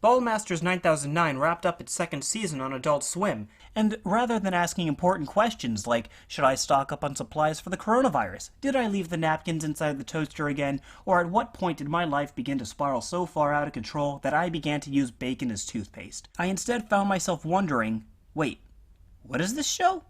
Ballmastrz 9009 wrapped up its second season on Adult Swim, and rather than asking important questions like, should I stock up on supplies for the coronavirus, did I leave the napkins inside the toaster again, or at what point did my life begin to spiral so far out of control that I began to use bacon as toothpaste, I instead found myself wondering, wait, what is this show?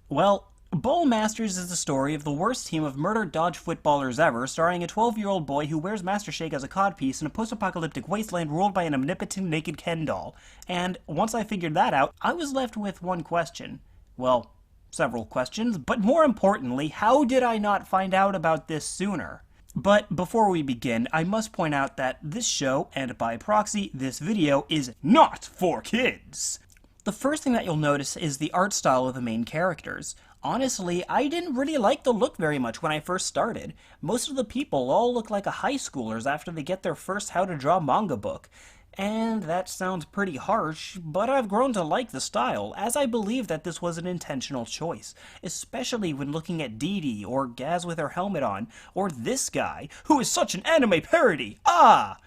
Well, Ballmastrz is the story of the worst team of murder dodge footballers ever, starring a 12-year-old boy who wears Master Shake as a codpiece in a post-apocalyptic wasteland ruled by an omnipotent naked Ken doll. And once I figured that out, I was left with one question. Well, several questions, but more importantly, how did I not find out about this sooner? But before we begin, I must point out that this show, and by proxy, this video, is not for kids. The first thing that you'll notice is the art style of the main characters. Honestly, I didn't really like the look very much when I first started. Most of the people all look like high schoolers after they get their first how to draw manga book. And that sounds pretty harsh, but I've grown to like the style, as I believe that this was an intentional choice, especially when looking at Dee Dee, or Gaz with her helmet on, or this guy, who is such an anime parody! Ah!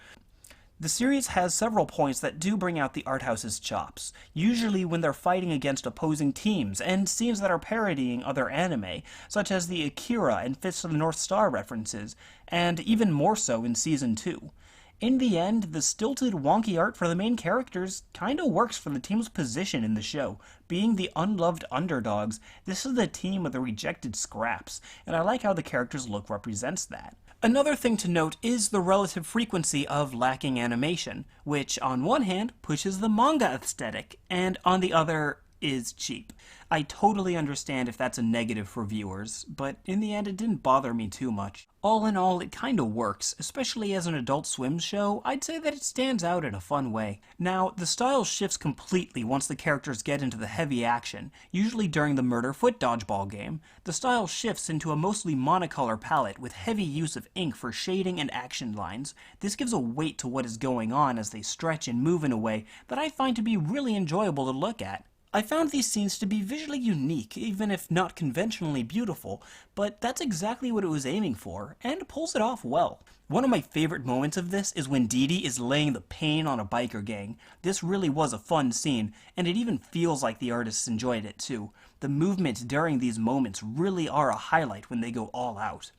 The series has several points that do bring out the art house's chops, usually when they're fighting against opposing teams and scenes that are parodying other anime, such as the Akira and Fist of the North Star references, and even more so in Season 2. In the end, the stilted, wonky art for the main characters kinda works for the team's position in the show. Being the unloved underdogs, this is the team of the rejected scraps, and I like how the characters' look represents that. Another thing to note is the relative frequency of lacking animation, which on one hand pushes the manga aesthetic, and on the other is cheap. I totally understand if that's a negative for viewers, but in the end it didn't bother me too much. All in all, it kinda works, especially as an Adult Swim show. I'd say that it stands out in a fun way. Now, the style shifts completely once the characters get into the heavy action, usually during the murder foot dodgeball game. The style shifts into a mostly monocolor palette with heavy use of ink for shading and action lines. This gives a weight to what is going on as they stretch and move in a way that I find to be really enjoyable to look at. I found these scenes to be visually unique, even if not conventionally beautiful, but that's exactly what it was aiming for, and pulls it off well. One of my favorite moments of this is when Dee Dee is laying the pain on a biker gang. This really was a fun scene, and it even feels like the artists enjoyed it too. The movements during these moments really are a highlight when they go all out.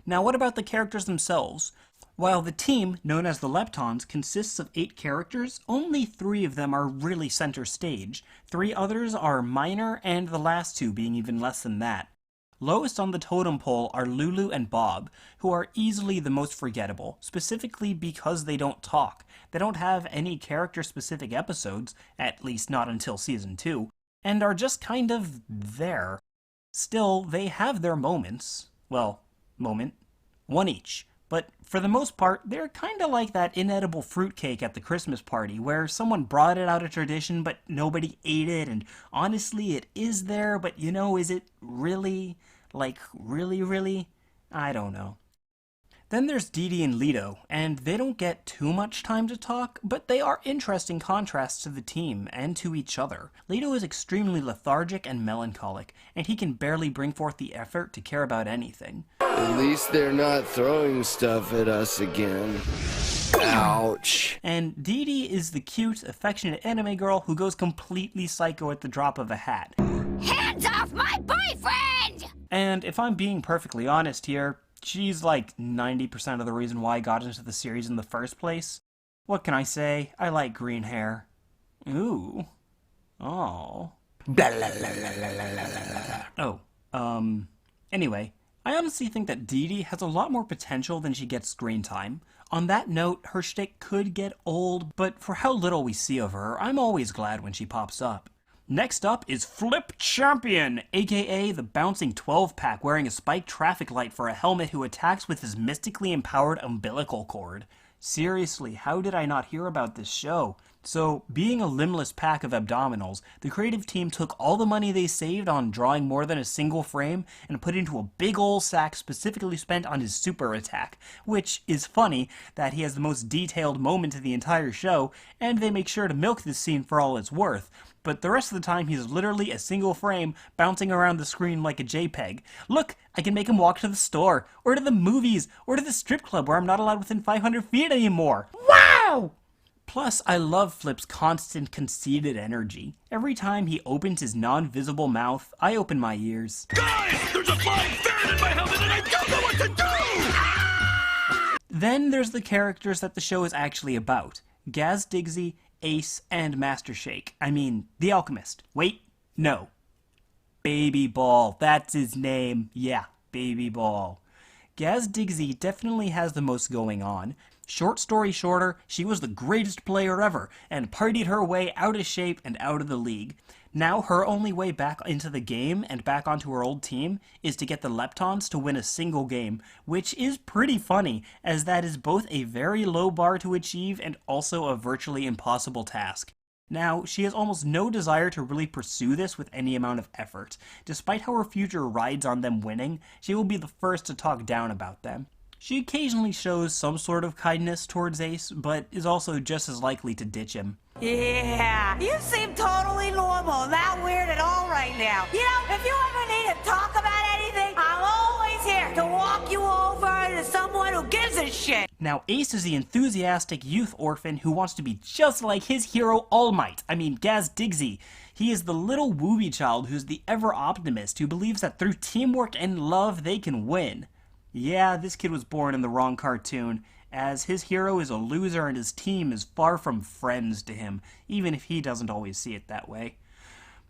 Now what about the characters themselves? While the team, known as the Leptons, consists of 8 characters, only 3 of them are really center stage. 3 others are minor, and the last 2 being even less than that. Lowest on the totem pole are Lulu and Bob, who are easily the most forgettable, specifically because they don't talk. They don't have any character-specific episodes, at least not until Season 2, and are just kind of there. Still, they have their moments. Well, moment. One each. But for the most part, they're kinda like that inedible fruitcake at the Christmas party, where someone brought it out of tradition but nobody ate it, and honestly it is there, but is it really? Like, really? I don't know. Then there's Dee Dee and Leto, and they don't get too much time to talk, but they are interesting contrasts to the team and to each other. Leto is extremely lethargic and melancholic, and he can barely bring forth the effort to care about anything. At least they're not throwing stuff at us again. Ouch. And Dee Dee is the cute, affectionate anime girl who goes completely psycho at the drop of a hat. Hands off my boyfriend! And if I'm being perfectly honest here, she's like 90% of the reason why I got into the series in the first place. What can I say? I like green hair. Ooh. Oh. Anyway, I honestly think that Dee Dee has a lot more potential than she gets screen time. On that note, her shtick could get old, but for how little we see of her, I'm always glad when she pops up. Next up is Flip Champion, aka the bouncing 12-pack wearing a spiked traffic light for a helmet who attacks with his mystically empowered umbilical cord. Seriously, how did I not hear about this show? So, being a limbless pack of abdominals, the creative team took all the money they saved on drawing more than a single frame and put it into a big ol' sack specifically spent on his super attack, which is funny that he has the most detailed moment of the entire show, and they make sure to milk this scene for all it's worth. But the rest of the time he's literally a single frame bouncing around the screen like a JPEG. Look, I can make him walk to the store, or to the movies, or to the strip club where I'm not allowed within 500 feet anymore. Wow! Plus, I love Flip's constant conceited energy. Every time he opens his non-visible mouth, I open my ears. Guys, there's a flying ferret in my helmet and I don't know what to do! Then there's the characters that the show is actually about. Gaz Digsy, Ace, and Master Shake. I mean, the Alchemist. Wait, no. Baby Ball, that's his name. Yeah, Baby Ball. Gaz Digsy definitely has the most going on. Short story shorter, she was the greatest player ever, and partied her way out of shape and out of the league. Now her only way back into the game and back onto her old team is to get the Leptons to win a single game, which is pretty funny, as that is both a very low bar to achieve and also a virtually impossible task. Now, she has almost no desire to really pursue this with any amount of effort. Despite how her future rides on them winning, she will be the first to talk down about them. She occasionally shows some sort of kindness towards Ace, but is also just as likely to ditch him. Yeah, you seem totally normal, not weird at all right now. You know, if you ever need to talk about anything, I'm always here to walk you over to someone who gives a shit. Now, Ace is the enthusiastic youth orphan who wants to be just like his hero All Might. I mean, Gaz Digsy. He is the little wooby child who's the ever-optimist who believes that through teamwork and love they can win. Yeah, this kid was born in the wrong cartoon, as his hero is a loser and his team is far from friends to him, even if he doesn't always see it that way.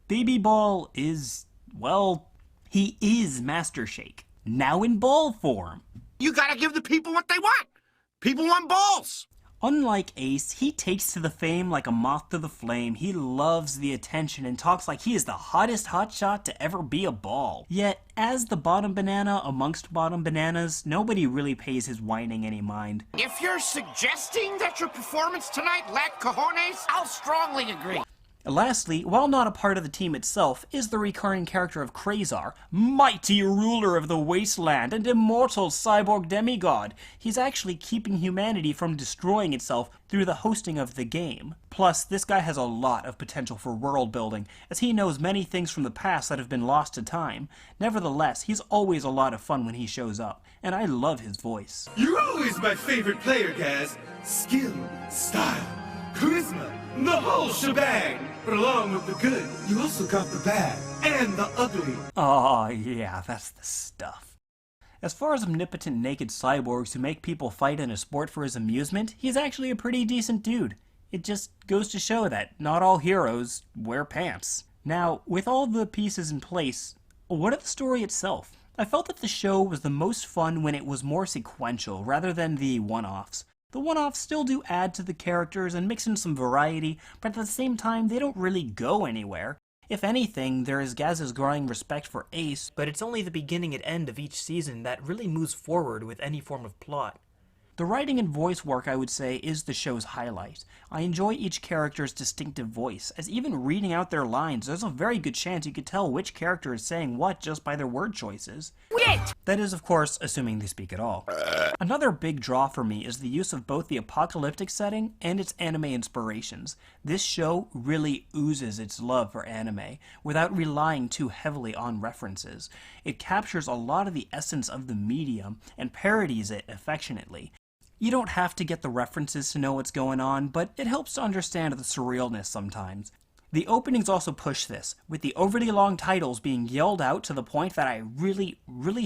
Baby Ball is, well, he is Master Shake, now in ball form. You gotta give the people what they want! People want balls! Unlike Ace, he takes to the fame like a moth to the flame. He loves the attention and talks like he is the hottest hotshot to ever be a ball. Yet, as the bottom banana amongst bottom bananas, nobody really pays his whining any mind. If you're suggesting that your performance tonight lacked cojones, I'll strongly agree. Lastly, while not a part of the team itself, is the recurring character of Kraar, mighty ruler of the wasteland and immortal cyborg demigod. He's actually keeping humanity from destroying itself through the hosting of the game. Plus, this guy has a lot of potential for world building, as he knows many things from the past that have been lost to time. Nevertheless, he's always a lot of fun when he shows up, and I love his voice. You're always my favorite player, Gaz. Skill, style, charisma, the whole shebang. But along with the good, you also got the bad and the ugly. Oh yeah, that's the stuff. As far as omnipotent naked cyborgs who make people fight in a sport for his amusement, he's actually a pretty decent dude. It just goes to show that not all heroes wear pants. Now, with all the pieces in place, what of the story itself? I felt that the show was the most fun when it was more sequential rather than the one-offs. The one-offs still do add to the characters and mix in some variety, but at the same time they don't really go anywhere. If anything, there is Gaz's growing respect for Ace, but it's only the beginning and end of each season that really moves forward with any form of plot. The writing and voice work, I would say, is the show's highlight. I enjoy each character's distinctive voice, as even reading out their lines, there's a very good chance you could tell which character is saying what just by their word choices. That is, of course, assuming they speak at all. Another big draw for me is the use of both the apocalyptic setting and its anime inspirations. This show really oozes its love for anime, without relying too heavily on references. It captures a lot of the essence of the medium, and parodies it affectionately. You don't have to get the references to know what's going on, but it helps to understand the surrealness sometimes. The openings also push this, with the overly long titles being yelled out to the point that I really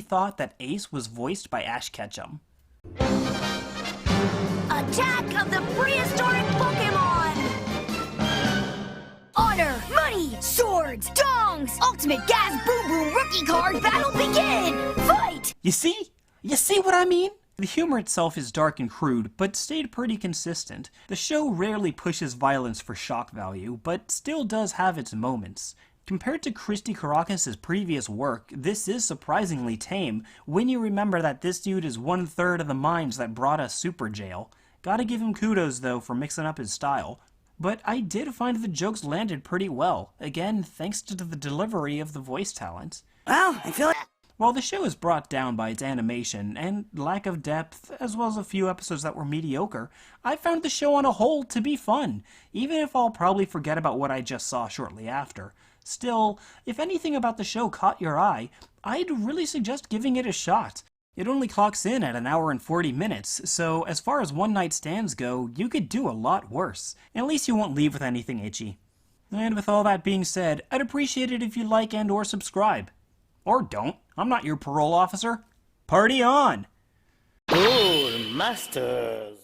thought that Ace was voiced by Ash Ketchum. Attack of the prehistoric Pokemon! Honor, money, swords, dongs! Ultimate Gaz Boom Boom rookie card battle begin! Fight! You see? You see what I mean? The humor itself is dark and crude, but stayed pretty consistent. The show rarely pushes violence for shock value, but still does have its moments. Compared to Christy Caracas' previous work, this is surprisingly tame, when you remember that this dude is 1/3 of the minds that brought us Super Jail. Gotta give him kudos though for mixing up his style. But I did find the jokes landed pretty well, again thanks to the delivery of the voice talent. Well, I feel like... While the show is brought down by its animation and lack of depth, as well as a few episodes that were mediocre, I found the show on a whole to be fun, even if I'll probably forget about what I just saw shortly after. Still, if anything about the show caught your eye, I'd really suggest giving it a shot. It only clocks in at an hour and 40 minutes, so as far as one-night stands go, you could do a lot worse. At least you won't leave with anything itchy. And with all that being said, I'd appreciate it if you like and or subscribe. Or don't. I'm not your parole officer. Party on! Ballmastrz.